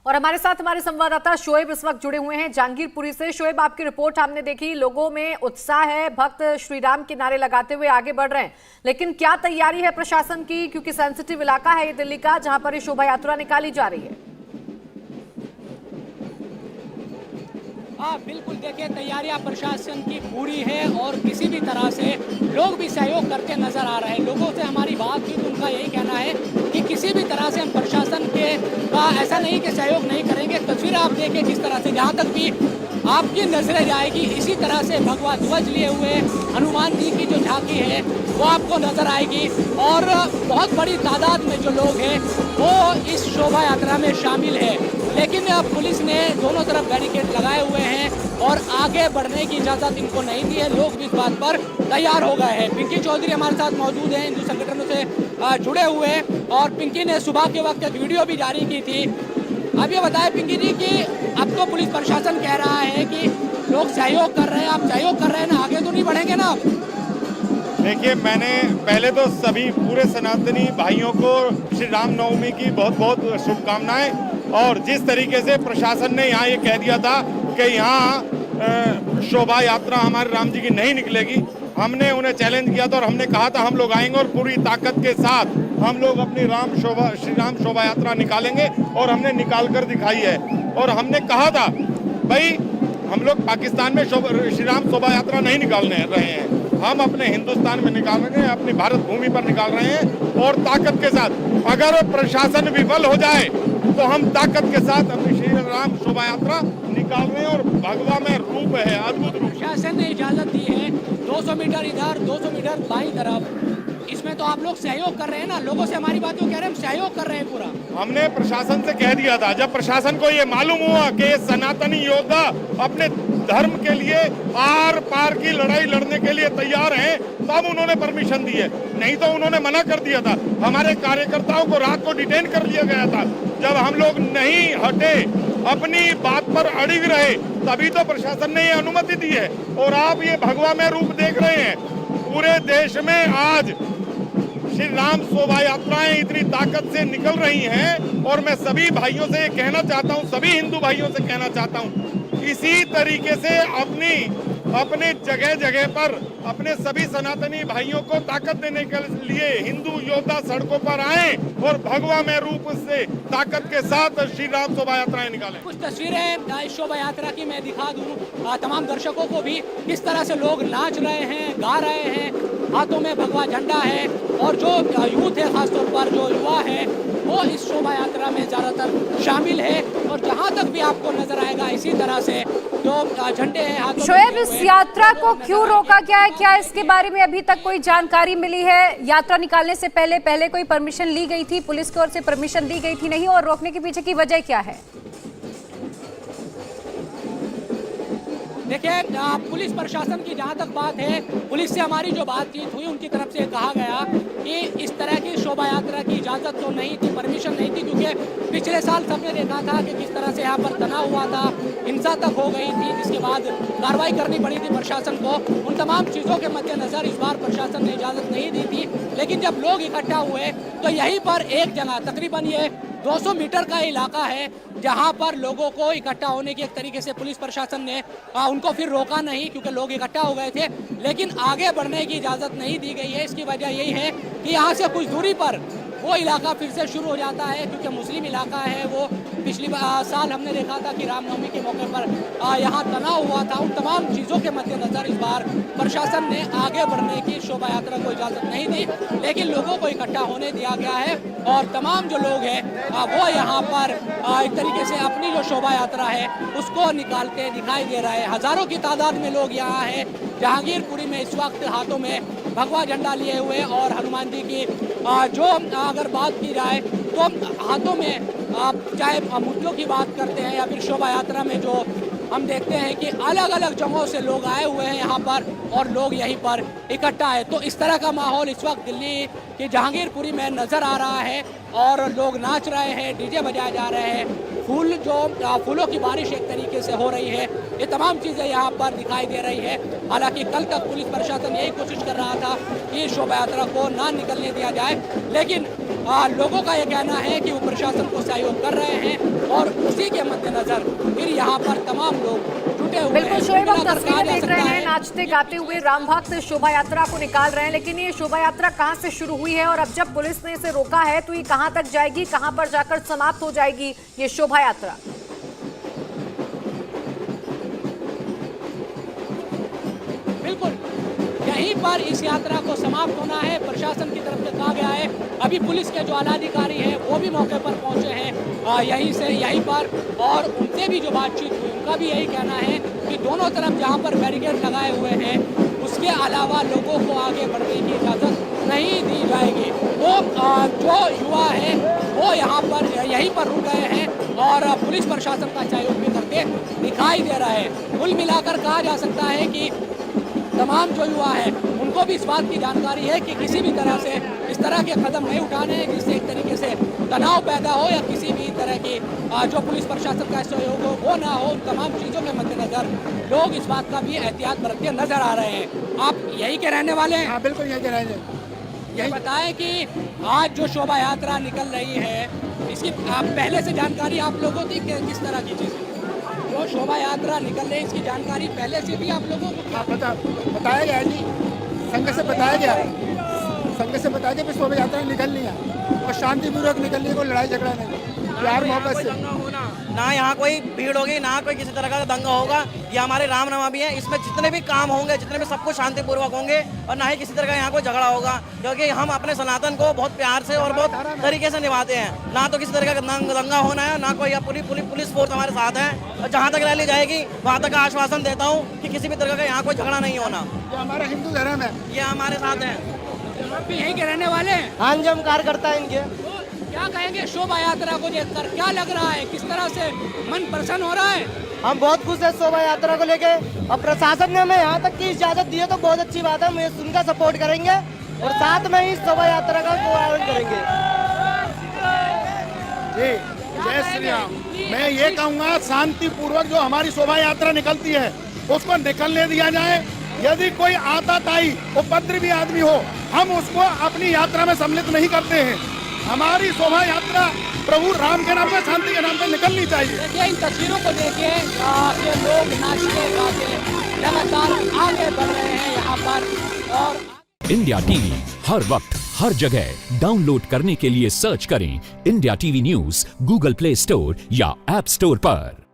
और हमारे साथ हमारे संवाददाता शोएब इस वक्त जुड़े हुए हैं जहांगीरपुरी से। शोएब, आपकी रिपोर्ट हमने देखी, लोगों में उत्साह है, भक्त श्री राम के नारे लगाते हुए आगे बढ़ रहे हैं, लेकिन क्या तैयारी है प्रशासन की, क्योंकि सेंसिटिव इलाका है ये दिल्ली का जहां पर ये शोभा यात्रा निकाली जा रही है? हाँ बिल्कुल, देखिए तैयारियां प्रशासन की पूरी है और किसी भी तरह से लोग भी सहयोग करते नजर आ रहे हैं। लोगों से हमारी बात की तो उनका यही कहना है कि किसी भी तरह से हम प्रशासन के का ऐसा नहीं कि सहयोग नहीं करेंगे। तस्वीर आप देखें जिस तरह से, जहाँ तक भी आपकी नजरें जाएगी इसी तरह से भगवा ध्वज लिए हुए हनुमान जी की जो झांकी है वो आपको नजर आएगी और बहुत बड़ी तादाद में जो लोग हैं वो इस शोभा यात्रा में शामिल है। लेकिन पुलिस ने दोनों तरफ बैरिकेड लगाए हुए हैं और आगे बढ़ने की इजाज़त इनको नहीं दी है। लोग भी इस बात पर तैयार हो गए हैं। पिंकी चौधरी हमारे साथ मौजूद हैं, हिंदू संगठनों से जुड़े हुए हैं और पिंकी ने सुबह के वक्त एक वीडियो भी जारी की थी। अब ये बताएं पिंकी जी कि अब तो पुलिस प्रशासन कह रहा है कि लोग सहयोग कर रहे हैं, आप सहयोग कर रहे हैं ना, आगे तो नहीं बढ़ेंगे ना? देखिए, मैंने पहले तो सभी पूरे सनातनी भाइयों को श्री रामनवमी की बहुत बहुत शुभकामनाएं। और जिस तरीके से प्रशासन ने यहाँ ये कह दिया था कि यहाँ शोभा यात्रा हमारे राम जी की नहीं निकलेगी, हमने उन्हें चैलेंज किया था और हमने कहा था हम लोग आएंगे और पूरी ताकत के साथ हम लोग अपनी श्री राम शोभा यात्रा निकालेंगे और हमने निकाल कर दिखाई है। और हमने कहा था भाई हम लोग पाकिस्तान में श्री राम शोभा यात्रा नहीं निकालने रहे हैं, हम अपने हिंदुस्तान में निकाल रहे हैं, अपनी भारत भूमि पर निकाल रहे हैं और ताकत के साथ। अगर प्रशासन विफल हो जाए तो हम ताकत के साथ अपनी श्री राम शोभा यात्रा निकाल रहे हैं और भगवा में रूप है, अद्भुत रूप। प्रशासन ने इजाजत दी है 200 मीटर इधर 200 मीटर बाईं तरफ, इसमें तो आप लोग सहयोग कर रहे हैं ना? लोगों से हमारी बात को कह रहे हैं हम सहयोग कर रहे हैं पूरा। हमने प्रशासन से कह दिया था, जब प्रशासन को ये मालूम हुआ कि ये सनातनी योद्धा अपने धर्म के लिए आर पार की लड़ाई लड़ने के लिए तैयार हैं, तब उन्होंने परमिशन दी है, नहीं तो उन्होंने मना कर दिया था। हमारे कार्यकर्ताओं को रात को डिटेन कर लिया गया था। जब हम लोग नहीं हटे, अपनी बात पर अड़िग रहे, तभी तो प्रशासन ने ये अनुमति दी है। और आप ये भगवा में रूप देख रहे हैं, पूरे देश में आज श्री राम शोभा यात्राएं इतनी ताकत से निकल रही हैं और मैं सभी भाइयों से ये कहना चाहता हूं, सभी हिंदू भाइयों से कहना चाहता हूं, इसी तरीके से अपने जगह जगह पर अपने सभी सनातनी भाइयों को ताकत देने के लिए हिंदू योद्धा सड़कों पर आए और भगवा में रूप से ताकत के साथ श्री राम शोभा यात्राएं निकालें। कुछ तस्वीरें इस शोभा यात्रा की मैं दिखा दूं तमाम दर्शकों को भी, किस तरह से लोग नाच रहे हैं, गा रहे हैं, हाथों में भगवा झंडा है और जो यूथ है, खासतौर पर जो युवा है वो इस शोभा यात्रा में ज़्यादातर शामिल है। और जहाँ तक भी आपको नजर आएगा इसी तरह से जो झंडे हैं हाथों में। शोएब, इस यात्रा को क्यों रोका गया है? क्या इसके बारे में अभी तक कोई जानकारी मिली है? यात्रा निकालने से पहले कोई परमिशन ली गई थी, पुलिस की ओर से परमिशन दी गई थी नहीं, और रोकने के पीछे की वजह क्या है? देखिए पुलिस प्रशासन की जहाँ तक बात है, पुलिस से हमारी जो बातचीत हुई उनकी तरफ से कहा गया कि इस तरह की शोभा यात्रा की इजाज़त तो नहीं थी, परमिशन नहीं थी, क्योंकि पिछले साल सबने देखा था कि किस तरह से यहाँ पर तनाव हुआ था, हिंसा तक हो गई थी, जिसके बाद कार्रवाई करनी पड़ी थी प्रशासन को। उन तमाम चीज़ों के मद्देनज़र इस बार प्रशासन ने इजाज़त नहीं दी थी। लेकिन जब लोग इकट्ठा हुए तो यहीं पर एक जगह, तकरीबन ये 200 मीटर का इलाका है जहां पर लोगों को इकट्ठा होने की एक तरीके से पुलिस प्रशासन ने उनको फिर रोका नहीं, क्योंकि लोग इकट्ठा हो गए थे, लेकिन आगे बढ़ने की इजाज़त नहीं दी गई है। इसकी वजह यही है कि यहाँ से कुछ दूरी पर वो इलाका फिर से शुरू हो जाता है, क्योंकि मुस्लिम इलाका है वो। पिछली साल हमने देखा था कि रामनवमी के मौके पर यहाँ तनाव हुआ था। उन तमाम चीज़ों के मद्देनज़र इस बार प्रशासन ने आगे बढ़ने की शोभा यात्रा को इजाज़त नहीं दी, लेकिन लोगों को इकट्ठा होने दिया गया है और तमाम जो लोग हैं वो यहाँ पर एक तरीके से अपनी जो शोभा यात्रा है उसको निकालते दिखाई दे रहे हैं। हज़ारों की तादाद में लोग यहाँ हैं। जहांगीरपुरी में इस वक्त हाथों में भगवा झंडा लिए हुए और हनुमान जी की जो अगर बात की जाए तो हाथों में चाहे मूर्तियों की बात करते हैं या फिर शोभा यात्रा में जो हम देखते हैं कि अलग अलग जगहों से लोग आए हुए हैं यहाँ पर और लोग यहीं पर इकट्ठा है। तो इस तरह का माहौल इस वक्त दिल्ली के जहांगीरपुरी में नज़र आ रहा है और लोग नाच रहे हैं, डीजे बजाए जा रहे हैं, फूलों की बारिश एक तरीके से हो रही है। ये तमाम चीज़ें यहाँ पर दिखाई दे रही है। हालांकि कल तक पुलिस प्रशासन यही कोशिश कर रहा था कि शोभा यात्रा को ना निकलने दिया जाए, लेकिन लोगों का ये कहना है कि वो प्रशासन को सहयोग कर रहे हैं और उसी के मद्देनजर फिर यहाँ पर तमाम लोग जुटे हुए बिल्कुल हैं। शोएब, आप मिलाकर कहा तस्वीरें जा देख सकता रहे है हैं, नाचते गाते हुए राम भक्त शोभा यात्रा को निकाल रहे हैं, लेकिन ये शोभा यात्रा कहां से शुरू हुई है और अब जब पुलिस ने इसे रोका है तो ये कहां तक जाएगी, कहां पर जाकर समाप्त हो जाएगी ये शोभा यात्रा? बिल्कुल यहीं पर इस यात्रा को समाप्त होना है, प्रशासन की तरफ से कहा गया है। अभी पुलिस के जो आलाधिकारी हैं वो भी मौके पर पहुंचे हैं यहीं पर, और उनसे भी जो बातचीत हुई उनका भी यही कहना है कि दोनों तरफ जहां पर बैरिकेड लगाए हुए हैं उसके अलावा लोगों को आगे बढ़ने की इजाज़त नहीं दी जाएगी। तो जो युवा हैं वो यहाँ पर यहीं पर रुक गए हैं और पुलिस प्रशासन का सहयोग भी करते दिखाई दे रहा है। कुल मिलाकर कहा जा सकता है कि तमाम जो युवा हैं उनको भी इस बात की जानकारी है कि किसी भी तरह से इस तरह के कदम नहीं उठाने हैं जिससे एक तरीके से तनाव पैदा हो या किसी भी तरह की जो पुलिस प्रशासन का सहयोग हो वो ना हो। तमाम चीज़ों के मद्देनजर लोग इस बात का भी एहतियात बरतते नजर आ रहे हैं। आप यही के रहने वाले हैं? हाँ बिल्कुल यही कह रहे हैं। यही बताएं कि आज जो शोभा यात्रा निकल रही है इसकी पहले से जानकारी आप लोगों की किस तरह की चीज़ है? जो शोभा यात्रा निकल रही है इसकी जानकारी पहले से भी आप लोगों को हाँ बताया गया है जी, संघ से बताया गया है, संघ से बताया गया कि शोभा यात्रा निकलनी है और शांतिपूर्वक निकलनी है, कोई लड़ाई झगड़ा नहीं, प्यार मोहब्बत से। ना यहाँ कोई भीड़ होगी, ना कोई किसी तरह का दंगा होगा। ये हमारे रामनवमी है, इसमें जितने भी काम होंगे, जितने भी सब कुछ शांतिपूर्वक होंगे और ना ही किसी तरह का यहाँ कोई झगड़ा होगा, क्योंकि हम अपने सनातन को बहुत प्यार से और बहुत तरीके से निभाते हैं। ना तो किसी तरह का दंगा होना है, ना कोई पुलिस फोर्स हमारे साथ है। और जहाँ तक रैली जाएगी वहाँ तक आश्वासन देता हूँ कि किसी भी तरह का यहाँ कोई झगड़ा नहीं होना। ये हमारा हिंदू धर्म है, ये हमारे साथ है। आप भी यहीं के रहने वाले हैं? हाँ जी, हम कार्यकर्ता है इनके। क्या कहेंगे शोभा यात्रा को देखकर, क्या लग रहा है, किस तरह से मन प्रसन्न हो रहा है? हम बहुत खुश हैं शोभा यात्रा को लेके, और प्रशासन ने हमें यहाँ तक की इजाजत दी है तो बहुत अच्छी बात है। हम उनका सपोर्ट करेंगे और साथ में ही शोभा यात्रा का आयोजन करेंगे। जी जय श्री राम। मैं ये कहूँगा शांतिपूर्वक जो हमारी शोभा यात्रा निकलती है उसको निकलने दिया जाए। यदि कोई आताताई उपद्रवी आदमी हो हम उसको अपनी यात्रा में सम्मिलित नहीं करते हैं। हमारी शोभा यात्रा प्रभु राम के नाम पे, शांति के नाम पे निकलनी चाहिए। देखिए इन तस्वीरों को देखिए, ये लोग नाचते गाते लगातार आगे बढ़ रहे हैं यहाँ पर। और इंडिया टीवी हर वक्त हर जगह डाउनलोड करने के लिए सर्च करें India TV news Google play store या ऐप स्टोर पर।